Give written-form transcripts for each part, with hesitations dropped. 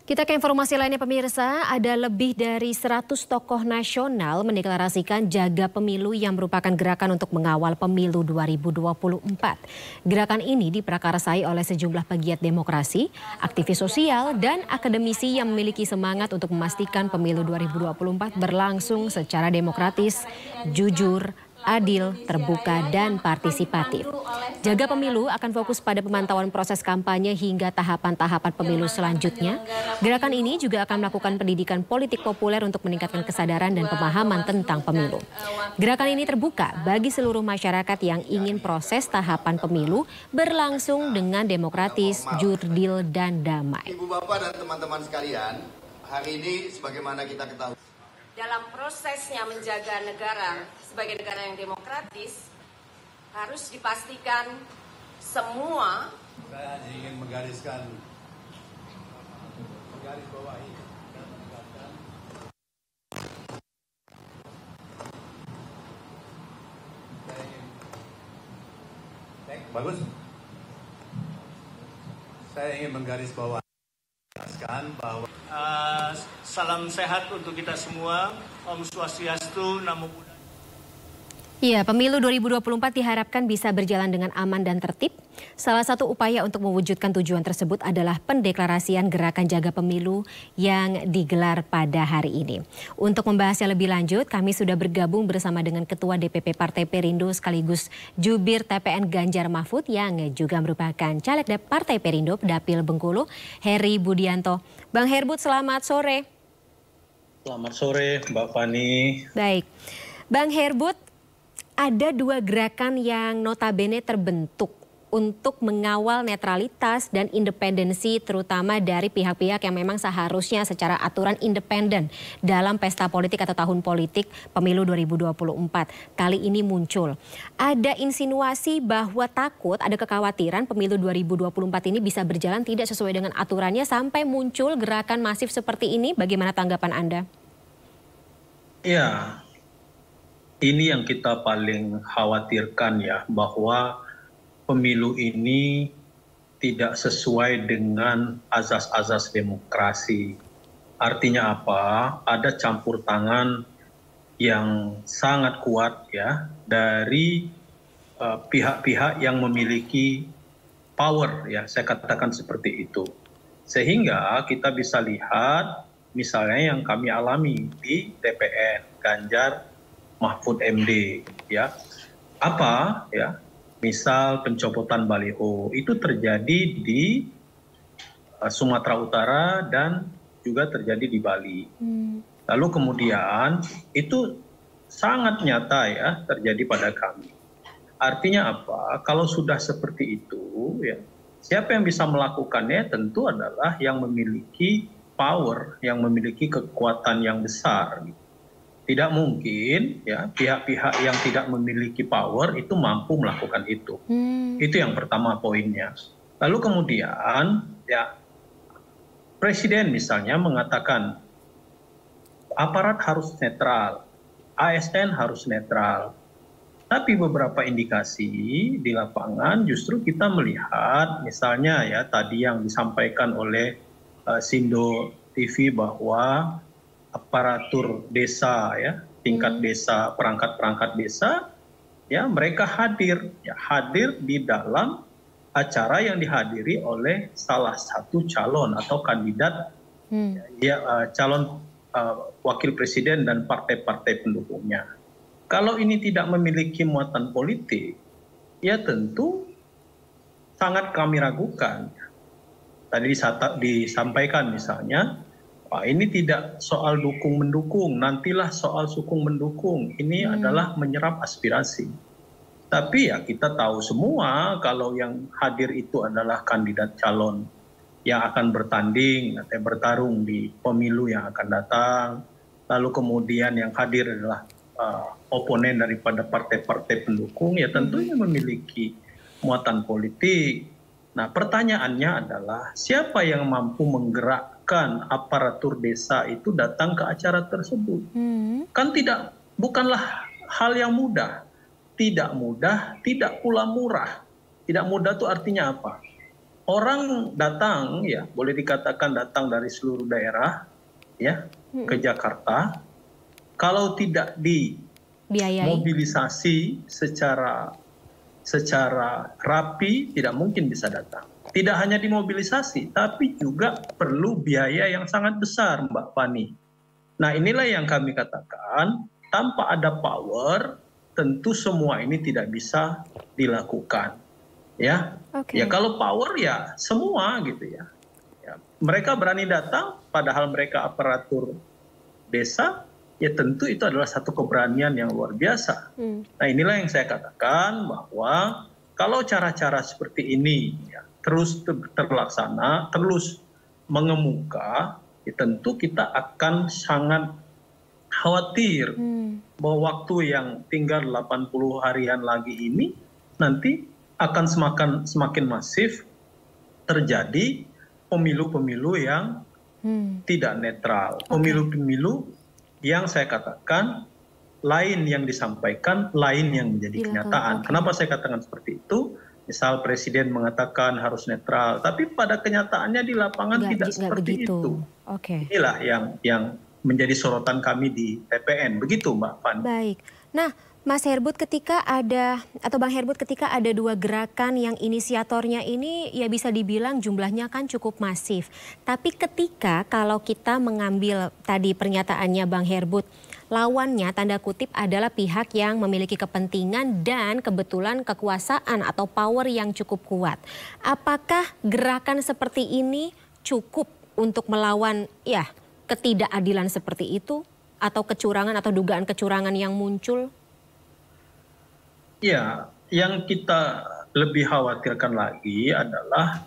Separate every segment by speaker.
Speaker 1: Kita ke informasi lainnya pemirsa, ada lebih dari 100 tokoh nasional mendeklarasikan jaga pemilu yang merupakan gerakan untuk mengawal pemilu 2024. Gerakan ini diprakarsai oleh sejumlah pegiat demokrasi, aktivis sosial, dan akademisi yang memiliki semangat untuk memastikan pemilu 2024 berlangsung secara demokratis, jujur, adil, terbuka, dan partisipatif. Jaga Pemilu akan fokus pada pemantauan proses kampanye hingga tahapan-tahapan pemilu selanjutnya. Gerakan ini juga akan melakukan pendidikan politik populer untuk meningkatkan kesadaran dan pemahaman tentang pemilu. Gerakan ini terbuka bagi seluruh masyarakat yang ingin proses tahapan pemilu berlangsung dengan demokratis, jurdil, dan damai.
Speaker 2: Ibu Bapak dan teman-teman sekalian, hari ini sebagaimana kita ketahui,
Speaker 3: dalam prosesnya menjaga negara sebagai negara yang demokratis, harus dipastikan semua.
Speaker 4: Saya ingin menggariskan garis bawahi dan menegaskan saya ingin menggarisbawahi bahwa
Speaker 5: salam sehat untuk kita semua. Om Swastiastu, Namo Buddhaya.
Speaker 1: Ya, pemilu 2024 diharapkan bisa berjalan dengan aman dan tertib. Salah satu upaya untuk mewujudkan tujuan tersebut adalah pendeklarasian Gerakan Jaga Pemilu yang digelar pada hari ini. Untuk membahasnya lebih lanjut, kami sudah bergabung bersama dengan Ketua DPP Partai Perindo sekaligus Jubir TPN Ganjar Mahfud yang juga merupakan caleg Partai Perindo Dapil Bengkulu, Heri Budianto. Bang Herbut, selamat sore.
Speaker 6: Selamat sore, Mbak Fani.
Speaker 1: Baik, Bang Herbut, ada dua gerakan yang notabene terbentuk untuk mengawal netralitas dan independensi terutama dari pihak-pihak yang memang seharusnya secara aturan independen dalam pesta politik atau tahun politik pemilu 2024. Kali ini muncul. Ada insinuasi bahwa takut, ada kekhawatiran pemilu 2024 ini bisa berjalan tidak sesuai dengan aturannya sampai muncul gerakan masif seperti ini. Bagaimana tanggapan Anda?
Speaker 6: Ya. Ini yang kita paling khawatirkan ya, bahwa pemilu ini tidak sesuai dengan azas-azas demokrasi. Artinya apa? Ada campur tangan yang sangat kuat ya dari pihak-pihak yang memiliki power ya, saya katakan seperti itu. Sehingga kita bisa lihat misalnya yang kami alami di TPN Ganjar Mahfud MD ya, apa ya, misal pencopotan baliho itu terjadi di Sumatera Utara dan juga terjadi di Bali. Lalu kemudian itu sangat nyata ya terjadi pada kami. Artinya apa? Kalau sudah seperti itu ya, siapa yang bisa melakukannya tentu adalah yang memiliki power, yang memiliki kekuatan yang besar. Tidak mungkin ya pihak-pihak yang tidak memiliki power itu mampu melakukan itu. Itu yang pertama poinnya. Lalu kemudian ya presiden misalnya mengatakan aparat harus netral, ASN harus netral. Tapi beberapa indikasi di lapangan justru kita melihat misalnya ya tadi yang disampaikan oleh Sindo TV bahwa aparatur desa ya, tingkat desa, perangkat-perangkat desa ya, mereka hadir di dalam acara yang dihadiri oleh salah satu calon atau kandidat calon wakil presiden dan partai-partai pendukungnya. Kalau ini tidak memiliki muatan politik ya tentu sangat kami ragukan. Tadi disampaikan misalnya ini tidak soal dukung-mendukung, nantilah soal sukung-mendukung. Ini adalah menyerap aspirasi. Tapi ya kita tahu semua kalau yang hadir itu adalah kandidat calon yang akan bertanding atau bertarung di pemilu yang akan datang. Lalu kemudian yang hadir adalah oponen daripada partai-partai pendukung, ya tentunya memiliki muatan politik. Nah pertanyaannya adalah siapa yang mampu menggerakkan aparatur desa itu datang ke acara tersebut? Kan bukanlah hal yang mudah. Tidak mudah, tidak pula murah. Tidak mudah itu artinya apa? orang datang ya, boleh dikatakan datang dari seluruh daerah ya ke Jakarta, kalau tidak dimobilisasi secara rapi tidak mungkin bisa datang. Tidak hanya dimobilisasi, tapi juga perlu biaya yang sangat besar, Mbak Fani. Nah, inilah yang kami katakan, tanpa ada power, tentu semua ini tidak bisa dilakukan. Ya, ya kalau power ya semua gitu ya. Mereka berani datang, padahal mereka aparatur desa, ya tentu itu adalah satu keberanian yang luar biasa. Nah, inilah yang saya katakan bahwa kalau cara-cara seperti ini ya, terus terlaksana, terus mengemuka, ya tentu kita akan sangat khawatir bahwa waktu yang tinggal 80 harian lagi ini nanti akan semakin masif terjadi pemilu-pemilu yang tidak netral. Pemilu-pemilu yang saya katakan lain yang disampaikan, lain yang menjadi kenyataan. Kenapa saya katakan seperti itu? Misal Presiden mengatakan harus netral, tapi pada kenyataannya di lapangan tidak seperti itu. Inilah yang menjadi sorotan kami di TPN. Begitu Mbak Fani.
Speaker 1: Baik. Nah, Mas Herbut, ketika ada, atau Bang Herbut, ketika ada dua gerakan yang inisiatornya ini ya bisa dibilang jumlahnya kan cukup masif. Tapi ketika kalau kita mengambil tadi pernyataannya Bang Herbut, lawannya tanda kutip adalah pihak yang memiliki kepentingan dan kebetulan kekuasaan atau power yang cukup kuat. Apakah gerakan seperti ini cukup untuk melawan ya ketidakadilan seperti itu atau kecurangan atau dugaan kecurangan yang muncul?
Speaker 6: Ya, yang kita lebih khawatirkan lagi adalah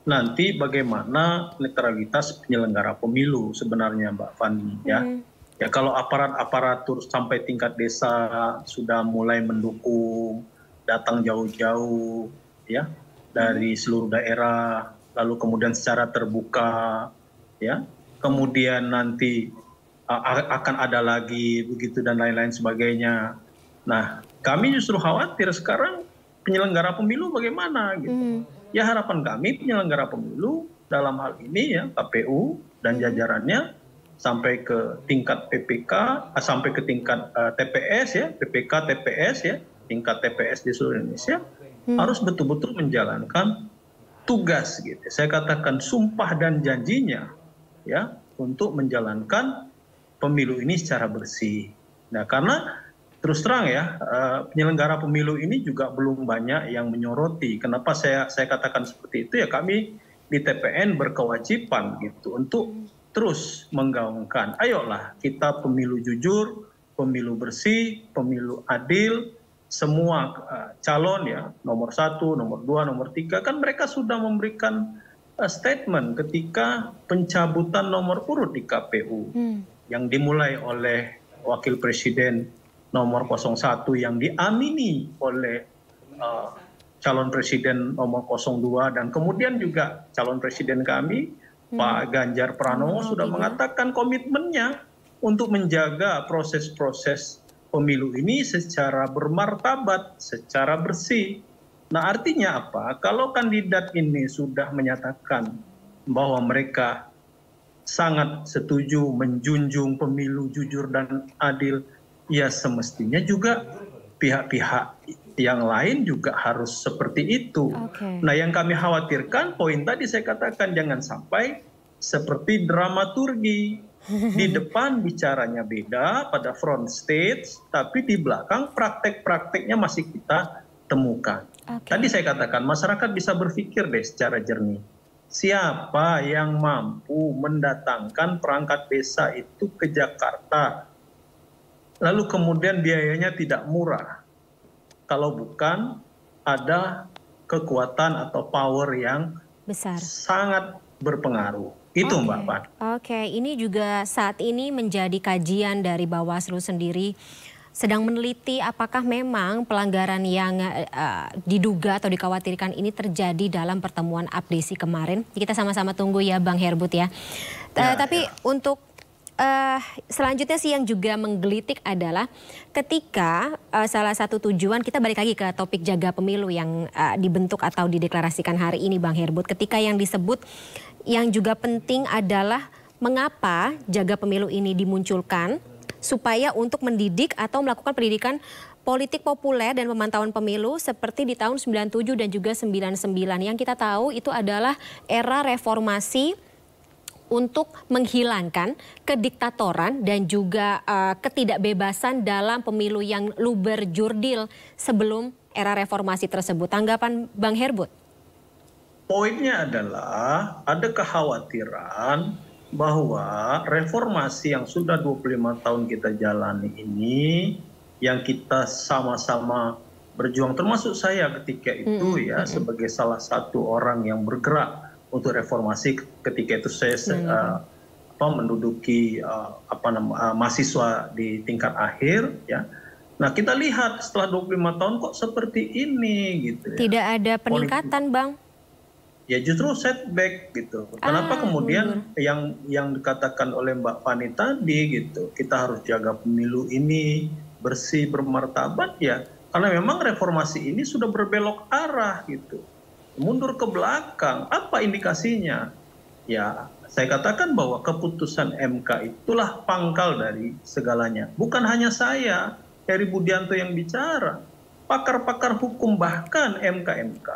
Speaker 6: nanti bagaimana netralitas penyelenggara pemilu sebenarnya Mbak Fani ya. Ya kalau aparatur sampai tingkat desa sudah mulai mendukung, datang jauh-jauh ya dari seluruh daerah, lalu kemudian secara terbuka ya, kemudian nanti akan ada lagi begitu dan lain-lain sebagainya. Nah, kami justru khawatir sekarang penyelenggara pemilu bagaimana gitu. Ya harapan kami penyelenggara pemilu dalam hal ini ya KPU dan jajarannya sampai ke tingkat PPK, sampai ke tingkat TPS ya, PPK, TPS ya, tingkat TPS di seluruh Indonesia harus betul-betul menjalankan tugas gitu. Saya katakan sumpah dan janjinya ya untuk menjalankan pemilu ini secara bersih. Nah, karena terus terang ya penyelenggara pemilu ini juga belum banyak yang menyoroti. Kenapa saya katakan seperti itu ya, kami di TPN berkewajiban gitu untuk terus menggaungkan, ayolah kita pemilu jujur, pemilu bersih, pemilu adil, semua calon ya nomor 1, nomor 2, nomor 3 kan mereka sudah memberikan statement ketika pencabutan nomor urut di KPU yang dimulai oleh Wakil Presiden nomor 01 yang diamini oleh calon presiden nomor 02 dan kemudian juga calon presiden kami Pak Ganjar Pranowo sudah mengatakan komitmennya untuk menjaga proses-proses pemilu ini secara bermartabat, secara bersih. Nah, artinya apa? Kalau kandidat ini sudah menyatakan bahwa mereka sangat setuju menjunjung pemilu jujur dan adil, ya semestinya juga pihak-pihak yang lain juga harus seperti itu. Nah, yang kami khawatirkan poin tadi saya katakan jangan sampai seperti dramaturgi. Di depan bicaranya beda pada front stage, tapi di belakang praktek-prakteknya masih kita temukan. Tadi saya katakan masyarakat bisa berpikir deh secara jernih. Siapa yang mampu mendatangkan perangkat desa itu ke Jakarta, lalu kemudian biayanya tidak murah, kalau bukan ada kekuatan atau power yang besar, sangat berpengaruh. Itu Mbak Pan.
Speaker 1: Ini juga saat ini menjadi kajian dari Bawaslu sendiri, sedang meneliti apakah memang pelanggaran yang diduga atau dikhawatirkan ini terjadi dalam pertemuan abdesi kemarin. Kita sama-sama tunggu ya Bang Herbut ya. Tapi untuk selanjutnya sih yang juga menggelitik adalah ketika salah satu tujuan, kita balik lagi ke topik jaga pemilu yang dibentuk atau dideklarasikan hari ini Bang Herbut. Ketika yang disebut yang juga penting adalah mengapa jaga pemilu ini dimunculkan supaya untuk mendidik atau melakukan pendidikan politik populer dan pemantauan pemilu seperti di tahun 97 dan juga 99. Yang kita tahu itu adalah era reformasi untuk menghilangkan kediktatoran dan juga ketidakbebasan dalam pemilu yang luber jurdil sebelum era reformasi tersebut. Tanggapan Bang Herbut?
Speaker 6: Poinnya adalah ada kekhawatiran bahwa reformasi yang sudah 25 tahun kita jalani ini, yang kita sama-sama berjuang, termasuk saya ketika itu sebagai salah satu orang yang bergerak untuk reformasi. Ketika itu saya menduduki mahasiswa di tingkat akhir, ya. Nah, kita lihat setelah 25 tahun kok seperti ini gitu ya.
Speaker 1: Tidak ada peningkatan, Bang.
Speaker 6: Ya justru setback gitu. Kenapa kemudian yang dikatakan oleh Mbak Fani tadi gitu, kita harus jaga pemilu ini bersih, bermartabat ya. Karena memang reformasi ini sudah berbelok arah gitu. Mundur ke belakang, apa indikasinya? Ya, saya katakan bahwa keputusan MK itulah pangkal dari segalanya. Bukan hanya saya, Heri Budianto yang bicara. Pakar-pakar hukum bahkan MK-MK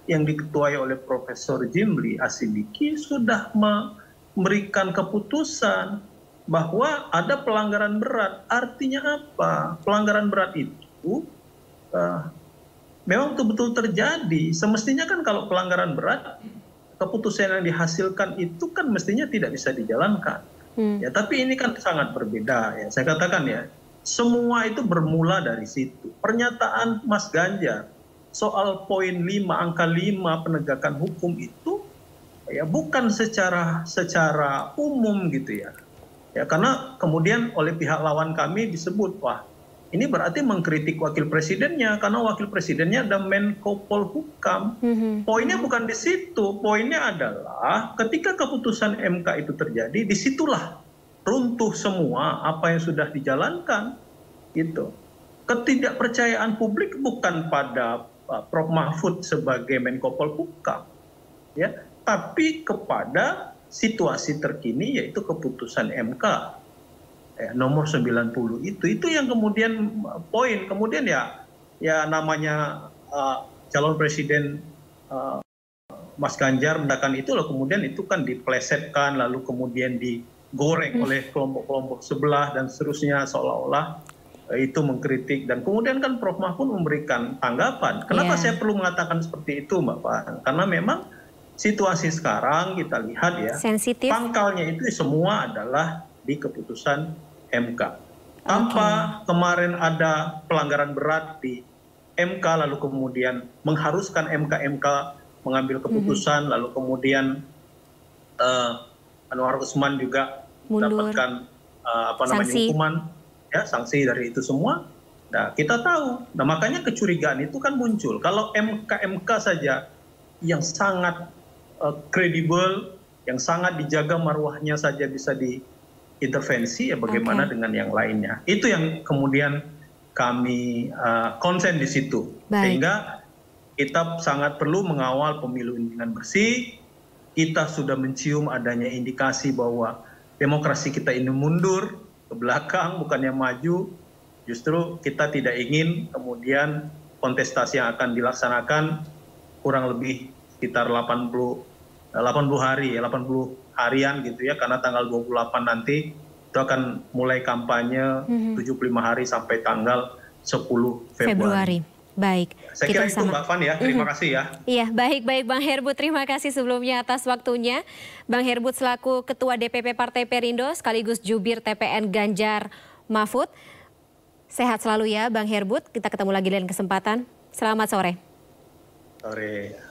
Speaker 6: yang diketuai oleh Profesor Jimli Asidiki sudah memberikan keputusan bahwa ada pelanggaran berat. Artinya apa? Pelanggaran berat itu memang betul-betul terjadi. Semestinya kan kalau pelanggaran berat, keputusan yang dihasilkan itu kan mestinya tidak bisa dijalankan. Ya, tapi ini kan sangat berbeda ya. Saya katakan ya, semua itu bermula dari situ. Pernyataan Mas Ganjar soal poin 5, angka 5 penegakan hukum itu ya bukan secara umum gitu ya. Ya, karena kemudian oleh pihak lawan kami disebut, wah ini berarti mengkritik wakil presidennya, karena wakil presidennya ada Menko Polhukam. Poinnya bukan di situ, poinnya adalah ketika keputusan MK itu terjadi, disitulah runtuh semua apa yang sudah dijalankan. Gitu. Ketidakpercayaan publik bukan pada Prof. Mahfud sebagai Menko Polhukam, ya, tapi kepada situasi terkini yaitu keputusan MK. Nomor 90 itu yang kemudian poin. Kemudian ya namanya calon presiden Mas Ganjar mendakan itu loh, kemudian itu kan diplesetkan lalu kemudian digoreng oleh kelompok-kelompok sebelah dan seterusnya seolah-olah itu mengkritik, dan kemudian kan Prof. Mahfud memberikan tanggapan. Kenapa saya perlu mengatakan seperti itu, Mbak Pan? Karena memang situasi sekarang kita lihat ya, sensitif. Pangkalnya itu semua adalah di keputusan MK. Tanpa kemarin ada pelanggaran berat di MK, lalu kemudian mengharuskan MK mengambil keputusan, lalu kemudian Anwar Usman juga mendapatkan hukuman, ya, sanksi dari itu semua. Nah, kita tahu. Nah, makanya kecurigaan itu kan muncul. Kalau MK saja yang sangat kredibel, yang sangat dijaga marwahnya saja bisa diintervensi, ya bagaimana dengan yang lainnya? Itu yang kemudian kami konsen di situ. Sehingga kita sangat perlu mengawal pemilu ini dengan bersih. Kita sudah mencium adanya indikasi bahwa demokrasi kita ini mundur ke belakang, bukannya maju. Justru kita tidak ingin kemudian kontestasi yang akan dilaksanakan kurang lebih sekitar 80 harian gitu ya, karena tanggal 28 nanti itu akan mulai kampanye 75 hari sampai tanggal 10 Februari.
Speaker 1: Baik.
Speaker 6: Saya kira itu Mbak Fan ya, terima kasih ya.
Speaker 1: Iya, baik Bang Herbut, terima kasih sebelumnya atas waktunya. Bang Herbut selaku Ketua DPP Partai Perindo sekaligus Jubir TPN Ganjar Mahfud. Sehat selalu ya Bang Herbut, kita ketemu lagi lain kesempatan. Selamat sore.
Speaker 6: Sore.